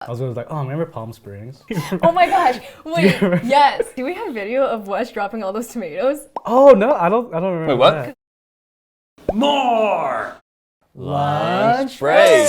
I was like, oh, remember Palm Springs? Oh my gosh! Wait, yes. Do we have video of Wes dropping all those tomatoes? Oh no, I don't remember. Wait, what? That. More Lunch break.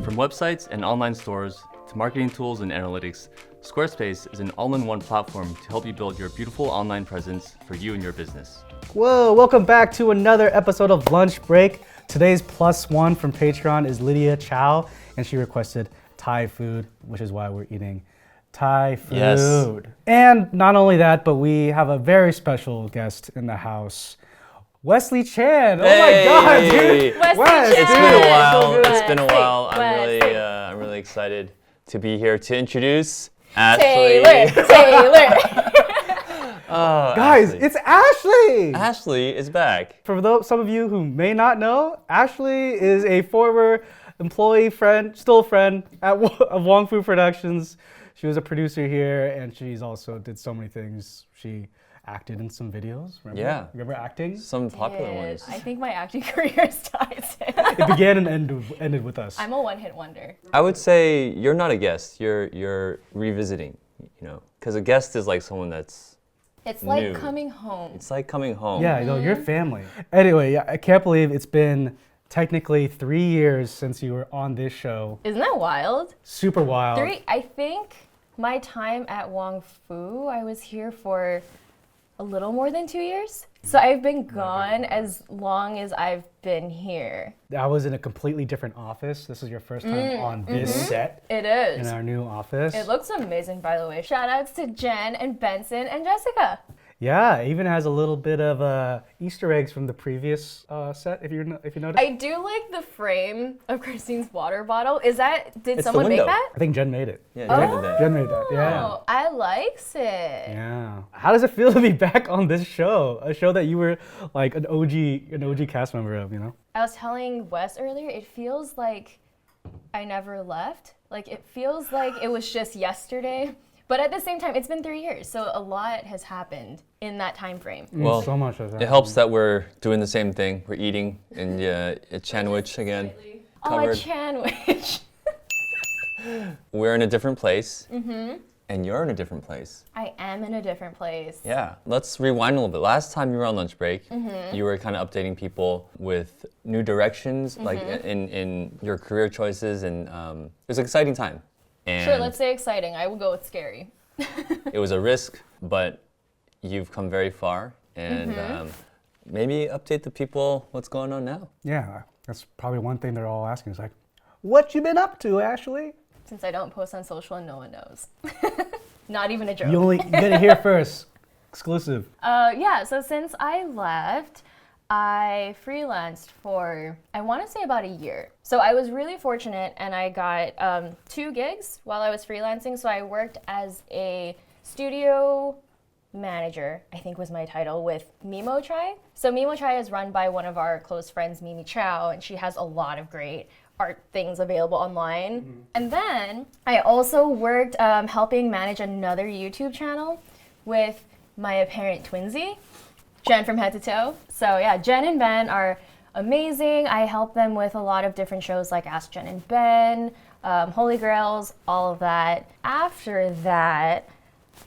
From websites and online stores to marketing tools and analytics, Squarespace is an all-in-one platform to help you build your beautiful online presence for you and your business. Whoa, welcome back to another episode of Lunch Break. Today's plus one from Patreon is Lydia Chow, and she requested Thai food, which is why we're eating Thai food. Yes. And not only that, but we have a very special guest in the house, Wesley Chan. Hey. Oh my God, dude. Wesley Wes, Chan. It's been a while. So good. It's been a while. Wesley. I'm really excited to be here to introduce Ashley. Taylor. Oh, Guys, Ashley. it's Ashley! Ashley is back. For some of you who may not know, Ashley is a former employee friend, still a friend of Wong Fu Productions. She was a producer here, and she's also did so many things. She acted in some videos. Remember? Yeah. Remember acting? Some popular ones. I think my acting career starts. It began and ended with us. I'm a one-hit wonder. I would say you're not a guest. You're revisiting. You know, because a guest is like someone that's. It's like New. coming home. It's like coming home. Yeah, you know, your family. Anyway, yeah, I can't believe it's been technically 3 years since you were on this show. Isn't that wild? Super wild. I think my time at Wong Fu, I was here for a little more than 2 years. So I've been gone as long as I've been here. I was in a completely different office. This is your first time on this set It is. in our new office. It looks amazing, by the way. Shout outs to Jen and Benson and Jessica. Yeah, it even has a little bit of Easter eggs from the previous set, if you noticed. I do like the frame of Christine's water bottle. Did the someone make window. that? I think Jen made it. Yeah, Oh. Jen did that. Jen made that, yeah. Oh, I likes it. Yeah. How does it feel to be back on this show? A show that you were like an OG cast member of, you know? I was telling Wes earlier, it feels like I never left. Like, it feels like it was just yesterday. But at the same time, it's been 3 years, so a lot has happened in that time frame. Well, so much has It happened. helps that we're doing the same thing. We're eating and a sandwich again. Oh, a Covered. sandwich. We're in a different place. And you're in a different place. I am in a different place. Yeah. Let's rewind a little bit. Last time you were on lunch break, you were kind of updating people with new directions, like in your career choices, and it was an exciting time. And Sure, let's say exciting. I will go with scary. it was a risk, but you've come very far, and maybe update the people what's going on now. Yeah, that's probably one thing they're all asking is like, what you been up to, Ashley? Since I don't post on social and no one knows. Not even a joke. You get it here first. Exclusive. Yeah, so since I left, I freelanced for, I want to say about a year. So I was really fortunate and I got 2 gigs while I was freelancing. So I worked as a studio manager, I think was my title, with Mimo Chai. So Mimo Chai is run by one of our close friends, Mimi Chow, and she has a lot of great art things available online. And then I also worked helping manage another YouTube channel with my apparent twinsy, Jen from Head to Toe. So yeah, Jen and Ben are amazing. I help them with a lot of different shows like Ask Jen and Ben, Holy Grails, all of that. After that,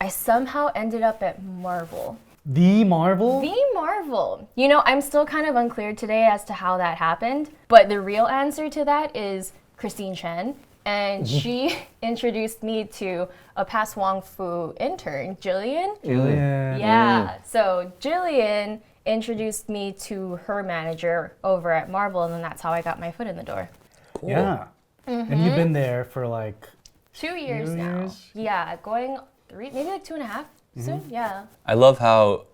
I somehow ended up at Marvel. The Marvel? The Marvel. You know, I'm still kind of unclear today as to how that happened, but the real answer to that is Christine Chen. And she introduced me to a past Wong Fu intern, Jillian. Jillian. Yeah, so Jillian introduced me to her manager over at Marvel, and then that's how I got my foot in the door. Cool. Yeah. And you've been there for like 2 years 2 now. years? Yeah, going 3, maybe like 2.5 soon. Yeah. I love how,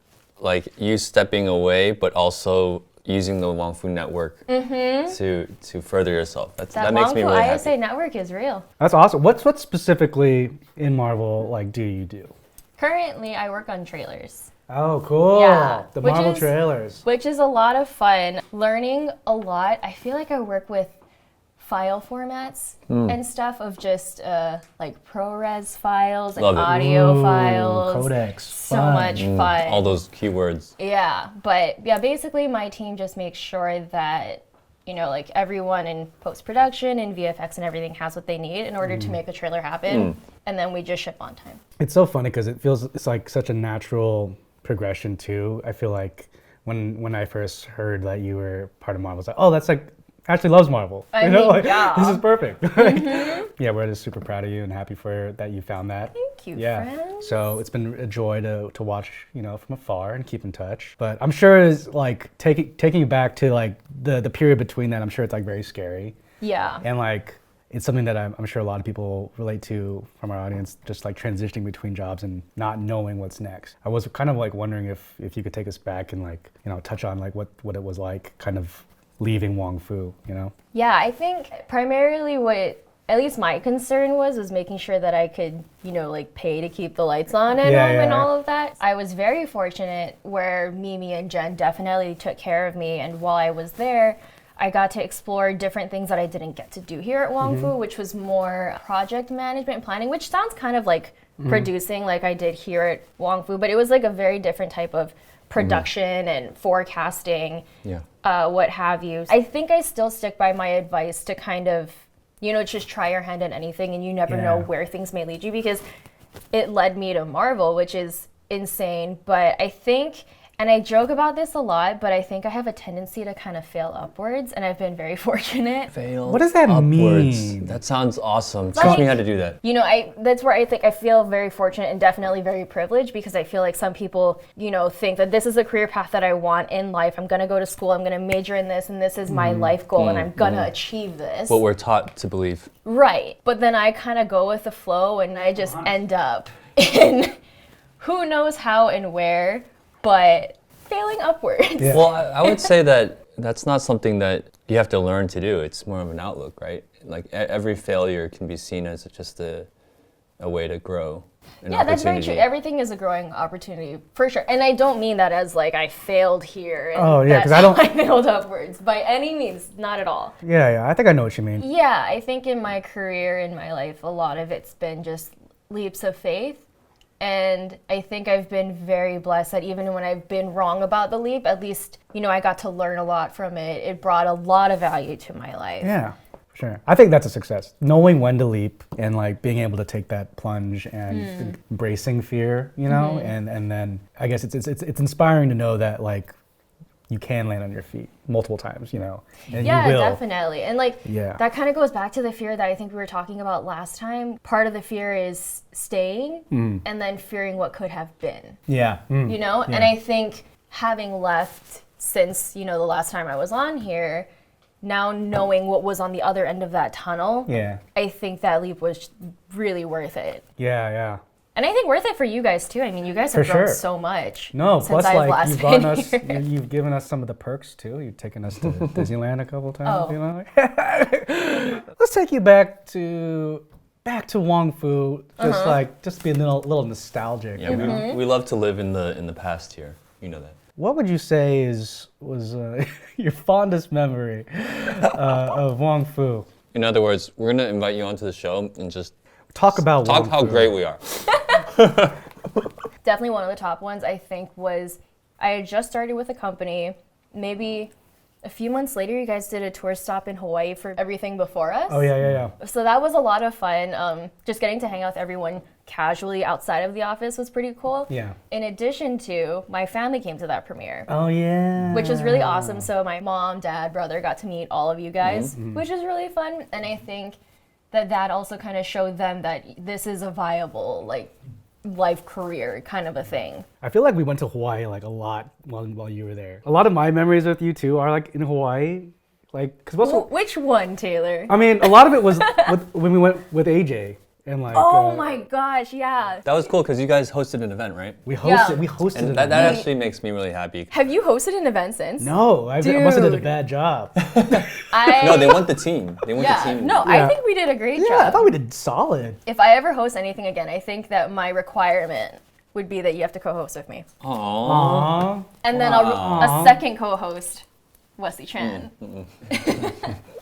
like, you stepping away, but also using the Wong Fu network to further yourself. That makes Wong me Fu really ISA happy. network is real. That's awesome. What specifically in Marvel like do you do? Currently, I work on trailers. Oh, cool. Yeah, The which Marvel is- trailers. Which is a lot of fun. Learning a lot. I feel like I work with file formats and stuff of just like ProRes files and Love it. audio Ooh, files. codecs. So Fun. much fun. All those keywords. Yeah, but yeah, basically my team just makes sure that you know, like everyone in post-production and VFX and everything has what they need in order to make a trailer happen. And then we just ship on time. It's so funny because it's like such a natural progression too. I feel like when I first heard that you were part of Marvel, I was like, oh, that's like Ashley loves Marvel. I you know, mean, like, yeah. this is perfect. Yeah, we're just super proud of you and happy that you found that. Thank you, Yeah. friends. So it's been a joy to watch, you know, from afar and keep in touch. But I'm sure it's like taking you back to like the period between that. I'm sure it's like very scary. Yeah. And like it's something that I'm sure a lot of people relate to from our audience, just like transitioning between jobs and not knowing what's next. I was kind of like wondering if you could take us back and like, you know, touch on like what it was like kind of leaving Wong Fu, you know? Yeah, I think primarily what at least my concern was making sure that I could, you know, like pay to keep the lights on at home and all of that. I was very fortunate where Mimi and Jen definitely took care of me, and while I was there, I got to explore different things that I didn't get to do here at Wong Fu, which was more project management and planning, which sounds kind of like producing like I did here at Wong Fu, but it was like a very different type of production and forecasting, what have you. I think I still stick by my advice to kind of, you know, just try your hand at anything, and you never know where things may lead you, because it led me to Marvel, which is insane. But I think, and I joke about this a lot, but I think I have a tendency to kind of fail upwards, and I've been very fortunate. Fail What does that upwards. mean? That sounds awesome. Like, Teach me how to do that. You know, that's where I think I feel very fortunate and definitely very privileged, because I feel like some people, you know, think that this is a career path that I want in life. I'm going to go to school, I'm going to major in this, and this is my life goal, and I'm going to achieve this. What we're taught to believe. Right. But then I kind of go with the flow, and I just end up in who knows how and where, but failing upwards. Yeah. Well, I would say that that's not something that you have to learn to do. It's more of an outlook, right? Like every failure can be seen as just a way to grow. Yeah, that's very true. Everything is a growing opportunity, for sure. And I don't mean that as like I failed here. And Oh, yeah, 'cause that's I don't- how I failed upwards. By any means, not at all. Yeah, I think I know what you mean. Yeah, I think in my career, in my life, a lot of it's been just leaps of faith. And I think I've been very blessed that even when I've been wrong about the leap, at least, you know, I got to learn a lot from it. It brought a lot of value to my life. Yeah, for sure. I think that's a success. Knowing when to leap and like being able to take that plunge and embracing fear, you know, and then I guess it's inspiring to know that like you can land on your feet multiple times, you know, and Yeah, you will. definitely. And like that kind of goes back to the fear that I think we were talking about last time. Part of the fear is staying and then fearing what could have been. Yeah. You know? And I think having left since, you know, the last time I was on here, now knowing what was on the other end of that tunnel, I think that leap was really worth it. Yeah. And I think worth it for you guys too. I mean, you guys have grown so much. No, since plus I've like last you've been gotten us, here. you've given us some of the perks too. You've taken us to Disneyland a couple times. You know. Let's take you back to Wong Fu. Just be a little nostalgic. Yeah, we love to live in the past here. You know that. What would you say was your fondest memory of Wong Fu? In other words, we're gonna invite you onto the show and just talk how great we are. Definitely one of the top ones, I think, was I had just started with a company. Maybe a few months later, you guys did a tour stop in Hawaii for everything before us. Oh, yeah. So that was a lot of fun. Just getting to hang out with everyone casually outside of the office was pretty cool. Yeah. In addition to, my family came to that premiere. Oh, yeah. Which was really awesome. So my mom, dad, brother got to meet all of you guys, which was really fun. And I think that also kind of showed them that this is a viable, like, life career kind of a thing. I feel like we went to Hawaii like a lot while you were there. A lot of my memories with you too are like in Hawaii, like because Which one, Taylor? I mean, a lot of it was when we went with AJ and like. Oh my gosh, yeah. That was cool because you guys hosted an event, right? We hosted And an that event. actually makes me really happy. Have you hosted an event since? No, I must have did a bad job. No, they want the team. They want the team. No, I think we did a great job. Yeah, I thought we did solid. If I ever host anything again, I think that my requirement would be that you have to co-host with me. Aww. And then a second co-host, Wesley Chan.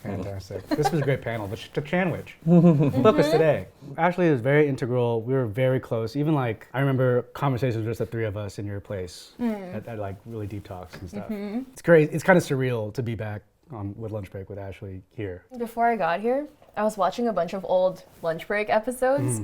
Fantastic. This was a great panel. The Chanwich. Look us today. Ashley is very integral. We were very close. Even like, I remember conversations with just the three of us in your place at like really deep talks and stuff. It's great. It's kind of surreal to be back with Lunch Break with Ashley here? Before I got here, I was watching a bunch of old Lunch Break episodes.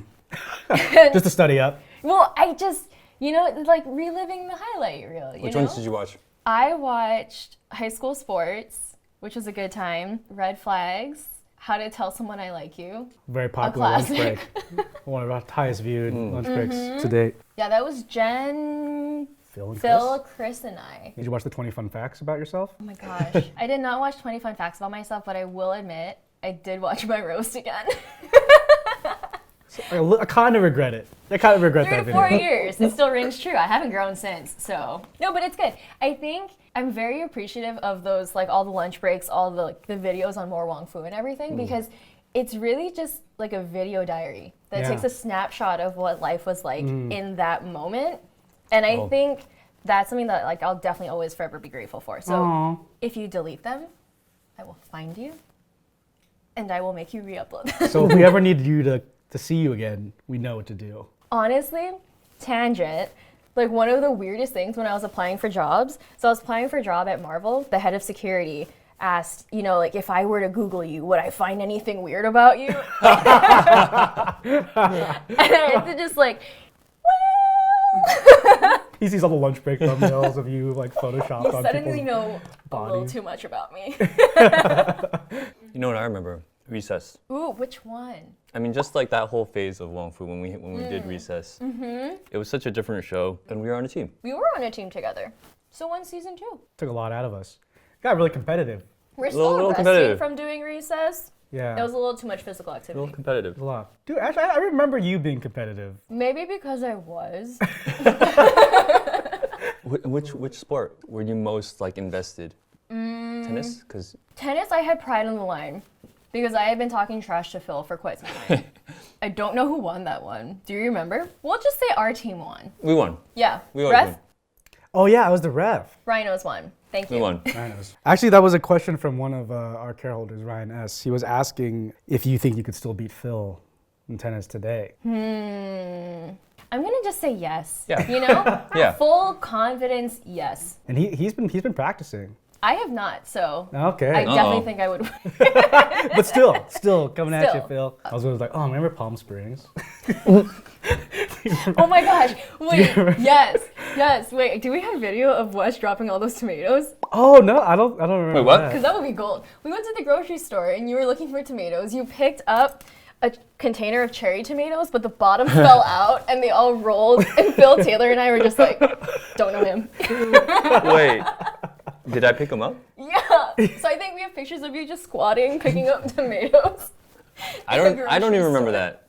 Just to study up. Well, I just, like reliving the highlight reel. Which ones did you watch? I watched High School Sports, which was a good time. Red Flags, How to Tell Someone I Like You. Very popular Lunch Break. classic. One of our highest viewed lunch breaks to date. Yeah, that was Jen, Phil and Phil, Chris, and I. Did you watch the 20 fun facts about yourself? Oh my gosh. I did not watch 20 Fun Facts about myself, but I will admit, I did watch my roast again. I kind of regret it. I kind of regret 3 that to video. 4 years. It still rings true. I haven't grown since. So, no, but it's good. I think I'm very appreciative of those, like all the lunch breaks, all the videos on More Wong Fu and everything, because it's really just like a video diary that takes a snapshot of what life was like in that moment. And I think that's something that like I'll definitely always forever be grateful for. So if you delete them, I will find you and I will make you re-upload them. So if we ever need you to see you again, we know what to do. Honestly, tangent, like one of the weirdest things when I was applying for jobs, so I was applying for a job at Marvel, the head of security asked, like if I were to Google you, would I find anything weird about you? And I had to just like, well. He sees all the lunch break thumbnails of you like photoshopped on Suddenly people's know a little bodies. too much about me. You know what I remember? Recess. Ooh, which one? I mean, just like that whole phase of Wong Fu when we did Recess. It was such a different show, and we were on a team. We were on a team together. So won season 2. Took a lot out of us. Got really competitive. We're still little resting competitive. from doing recess. Yeah. It was a little too much physical A activity. little competitive. a lot. Dude, actually, I remember you being competitive. Maybe because I was. Which sport were you most like invested? Tennis? Because Tennis, I had pride on the line because I had been talking trash to Phil for quite some time. I don't know who won that one. Do you remember? We'll just say our team won. we won. Yeah. We always Ref, win. Oh yeah, I was the ref. Rhinos won. Thank you. We won. Rhinos. Actually, that was a question from one of our careholders, Ryan S. He was asking if you think you could still beat Phil in tennis today. I'm gonna just say yes. Yeah. Yeah. Full confidence, yes. And he's been practicing. I have not, so Okay. I definitely think I would. But still coming at you, Still. Phil. I was always like, oh, remember Palm Springs? Oh my gosh! Wait, yes. Wait, do we have video of Wes dropping all those tomatoes? Oh no, I don't remember. Wait, what? that. Because that would be gold. We went to the grocery store and you were looking for tomatoes. You picked up a container of cherry tomatoes, but the bottom fell out and they all rolled. And Phil, Taylor, and I were just like, don't know him. Wait, did I pick them up? Yeah. So I think we have pictures of you just squatting, picking up tomatoes. I don't even remember that.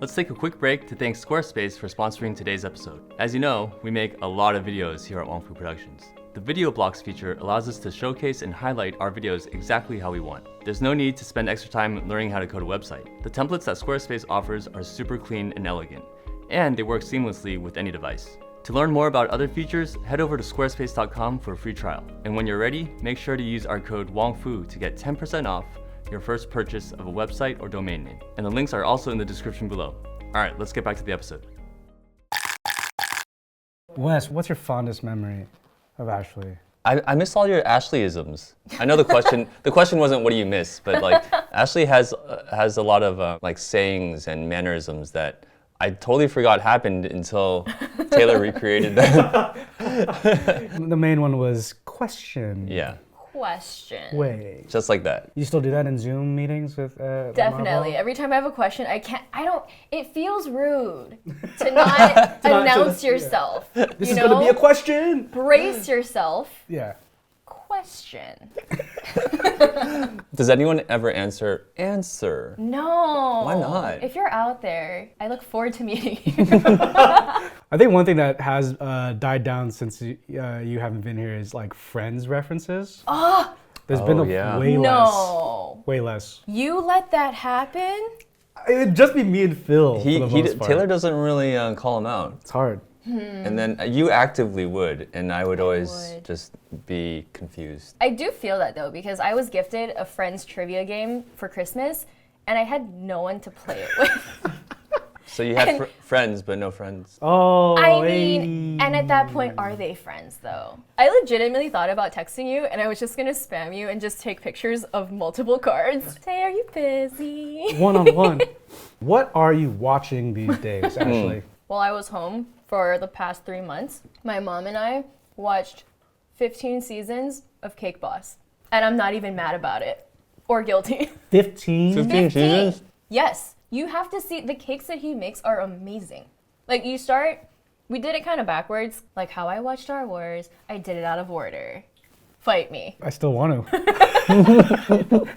Let's take a quick break to thank Squarespace for sponsoring today's episode. As you know, we make a lot of videos here at Wong Fu Productions. The Video Blocks feature allows us to showcase and highlight our videos exactly how we want. There's no need to spend extra time learning how to code a website. The templates that Squarespace offers are super clean and elegant, and they work seamlessly with any device. To learn more about other features, head over to squarespace.com for a free trial. And when you're ready, make sure to use our code WONGFU to get 10% off your first purchase of a website or domain name. And the links are also in the description below. All right, let's get back to the episode. Wes, what's your fondest memory of Ashley? I miss all your Ashleyisms. I know the question wasn't what do you miss, but like Ashley has a lot of like sayings and mannerisms that I totally forgot happened until Taylor recreated them. The main one was question. Yeah, Question. Wait. just like that. You still do that in Zoom meetings with Definitely. Every time I have a question, it feels rude to not announce yourself. This is going to be a question. Brace yourself. Yeah. Question. Does anyone ever answer? Answer. No. Why not? If you're out there, I look forward to meeting you. I think one thing that has died down since you haven't been here is like Friends references. Oh, There's been way less. no. Way less. You let that happen? It'd just be me and Phil. for the most part. Taylor doesn't really call him out. It's hard. And then you actively would, and I would always would. just be confused. I do feel that though, because I was gifted a Friends trivia game for Christmas, and I had no one to play it with. So you had friends, but no friends. Oh, I mean, and at that point, are they friends though? I legitimately thought about texting you and I was just gonna spam you and just take pictures of multiple cards. Say, are you busy? one-on-one. What are you watching these days, Ashley? While I was home for the past 3 months, my mom and I watched 15 seasons of Cake Boss. And I'm not even mad about it or guilty. 15? 15 seasons? Yes. You have to see, the cakes that he makes are amazing. Like you start, we did it kind of backwards, like how I watched Star Wars, I did it out of order. Fight me. I still want to.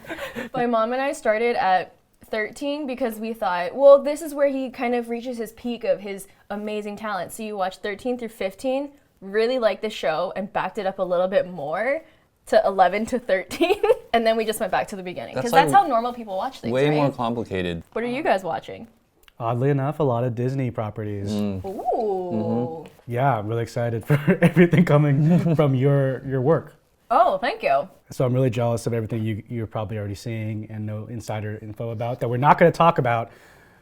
My mom and I started at 13 because we thought, well, this is where he kind of reaches his peak of his amazing talent. So you watch 13 through 15, really liked the show and backed it up a little bit more to 11 to 13. And then we just went back to the beginning. Because that's how normal people watch things, Way right? more complicated. What are you guys watching? Oddly enough, a lot of Disney properties. Ooh. Yeah, I'm really excited for everything coming from your work. Oh, thank you. So I'm really jealous of everything you're probably already seeing and know insider info about that we're not going to talk about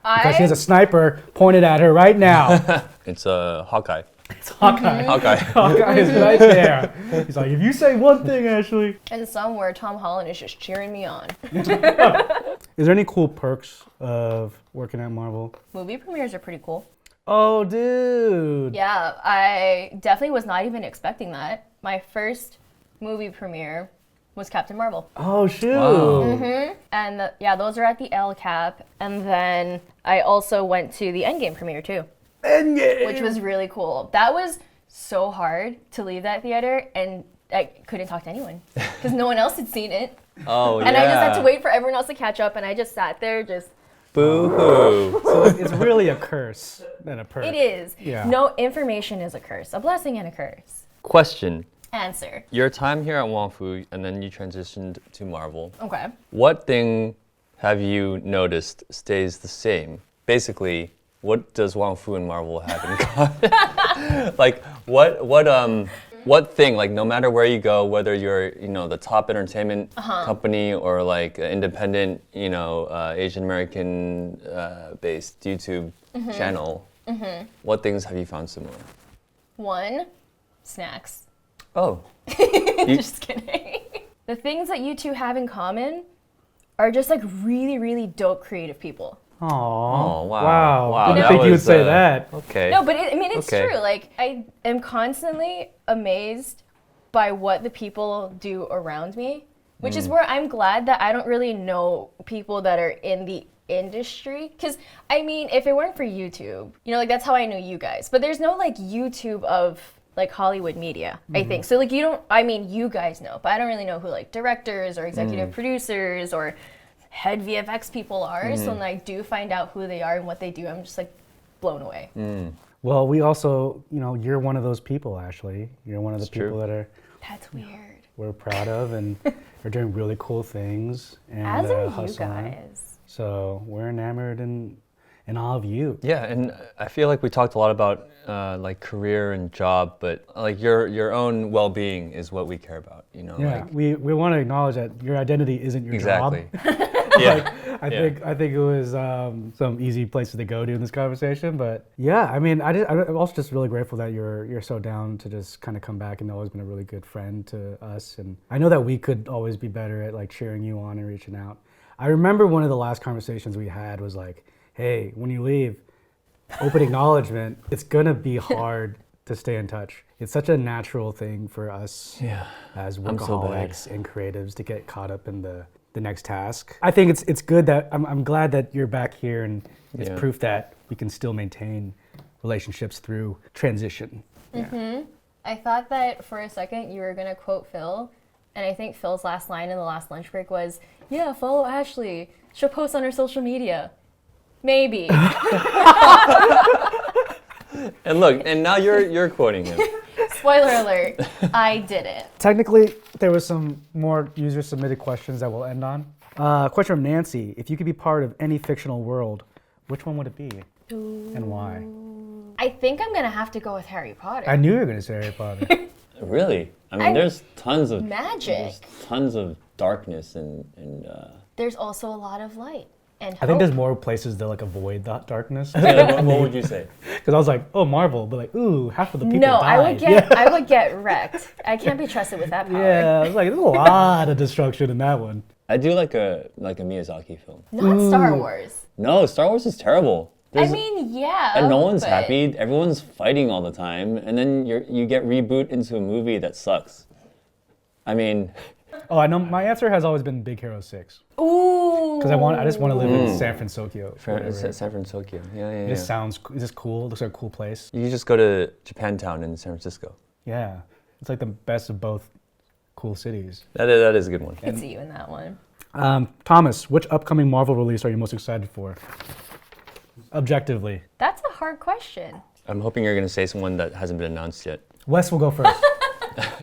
because she has a sniper pointed at her right now. It's Hawkeye. It's Hawkeye. Hawkeye. Hawkeye is right there. He's like, if you say one thing, Ashley. And somewhere Tom Holland is just cheering me on. Is there any cool perks of working at Marvel? Movie premieres are pretty cool. Oh, dude. Yeah, I definitely was not even expecting that. My first movie premiere was Captain Marvel. Oh, shoot. Wow. And yeah, those are at the L Cap. And then I also went to the Endgame premiere too. Endgame. Which was really cool. That was so hard to leave that theater and I couldn't talk to anyone because no one else had seen it. Oh, yeah. And I just had to wait for everyone else to catch up and I just sat there just... Boo-hoo. So it's really a curse than a perk. It is. Yeah. No, information is a curse. A blessing and a curse. Question. Answer. Your time here at Wongfu and then you transitioned to Marvel. Okay. What thing have you noticed stays the same? Basically, what does Wongfu and Marvel have in common? Like, what thing, like no matter where you go, whether you're, the top entertainment company or like an independent, Asian American based YouTube channel, what things have you found similar? One, snacks. Oh. Just kidding. The things that you two have in common are just like really, really dope creative people. Aww. Oh, wow. Wow. Wow, I didn't that think you would was, say that. Okay. No, but it's Okay. true. Like, I am constantly amazed by what the people do around me, which is where I'm glad that I don't really know people that are in the industry. Because, I mean, if it weren't for YouTube, like, that's how I knew you guys. But there's no, like, YouTube of, like, Hollywood media, I think. So, like, you guys know, but I don't really know who, like, directors or executive producers or head VFX people are. So when I do find out who they are and what they do, I'm just like blown away. Well, we also, you're one of those people, Ashley. You're one of the people that That's weird. we're proud of and are doing really cool things. And, As are you hustling. guys. So we're enamored in all of you. Yeah, and I feel like we talked a lot about like career and job, but like your own well-being is what we care about, Yeah, like we want to acknowledge that your identity isn't your exactly. job. Yeah. I think it was some easy places to go to in this conversation, but yeah, I mean, I'm also just really grateful that you're so down to just kind of come back and always been a really good friend to us, and I know that we could always be better at like cheering you on and reaching out. I remember one of the last conversations we had was like, hey, when you leave, open acknowledgement, it's gonna be hard to stay in touch. It's such a natural thing for us as workaholics and creatives to get caught up in the next task. I think it's good that I'm glad that you're back here and it's proof that we can still maintain relationships through transition. I thought that for a second you were gonna quote Phil, and I think Phil's last line in the last lunch break was, "Yeah, follow Ashley. She'll post on her social media." Maybe. And look, and now you're quoting him. Spoiler alert, I didn't. Technically, there was some more user-submitted questions that we'll end on. Question from Nancy: if you could be part of any fictional world, which one would it be, and why? I think I'm gonna have to go with Harry Potter. I knew you were going to say Harry Potter. Really? I mean, there's tons of Magic. There's tons of darkness and There's also a lot of light. and I think there's hope. more places that like avoid that darkness. What would you say? Because I was like, oh, Marvel, but like, ooh, half of the people No, died. I would get I would get wrecked. I can't be trusted with that power. Yeah, I was like, there's a lot of destruction in that one. I do like a Miyazaki film. Not Star Wars. No, Star Wars is terrible. I mean, yeah. And no one's but happy. Everyone's fighting all the time, and then you get reboot into a movie that sucks. I mean, Oh, I know. My answer has always been Big Hero 6 Ooh. because I just want to live in San Francisco. San Francisco. Yeah. It just sounds. It's just cool. Looks like a cool place. You just go to Japantown in San Francisco. Yeah, it's like the best of both cool cities. That is a good one. I could see you in that one. Thomas, which upcoming Marvel release are you most excited for? Objectively. That's a hard question. I'm hoping you're gonna say someone that hasn't been announced yet. Wes will go first.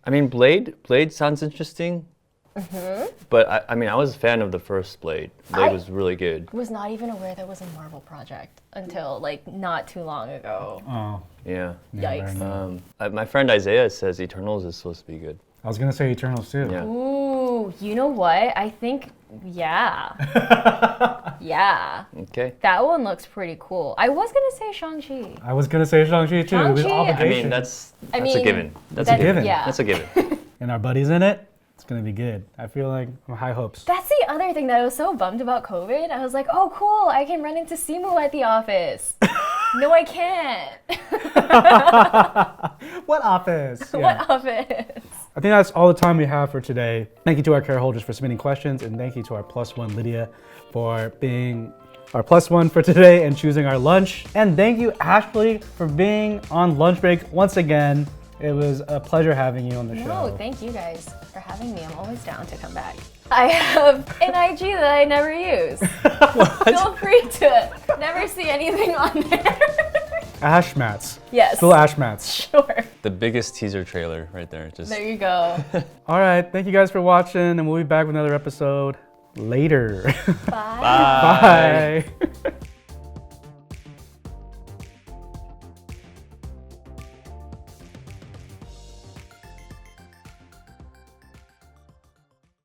I mean, Blade sounds interesting. But I mean, I was a fan of the first Blade. Blade was really good. Was not even aware that was a Marvel project until like not too long ago. Oh, Yeah. Yikes. My friend Isaiah says Eternals is supposed to be good. I was gonna say Eternals too. Yeah. Ooh, you know what? I think, yeah. Yeah. Okay. That one looks pretty cool. I was gonna say Shang-Chi. I was gonna say Shang-Chi too. It was Shang-Chi, obligation. I mean, that's a mean, given. That's a that- given. yeah. That's a given. And our buddies in it. It's gonna be good. I feel like high hopes. That's the other thing that I was so bummed about COVID. I was like, oh, cool, I can run into Simu at the office. No, I can't. What office? Yeah. What office? I think that's all the time we have for today. Thank you to our care holders for submitting questions, and thank you to our +1 Lydia for being our +1 for today and choosing our lunch. And thank you, Ashley, for being on lunch break once again. It was a pleasure having you on the show. No, thank you guys for having me. I'm always down to come back. I have an IG that I never use. Feel free to never see anything on there. Ash mats. Yes. Still ash mats. Sure. The biggest teaser trailer right there. Just There you go. All right. Thank you guys for watching, and we'll be back with another episode later. Bye. Bye.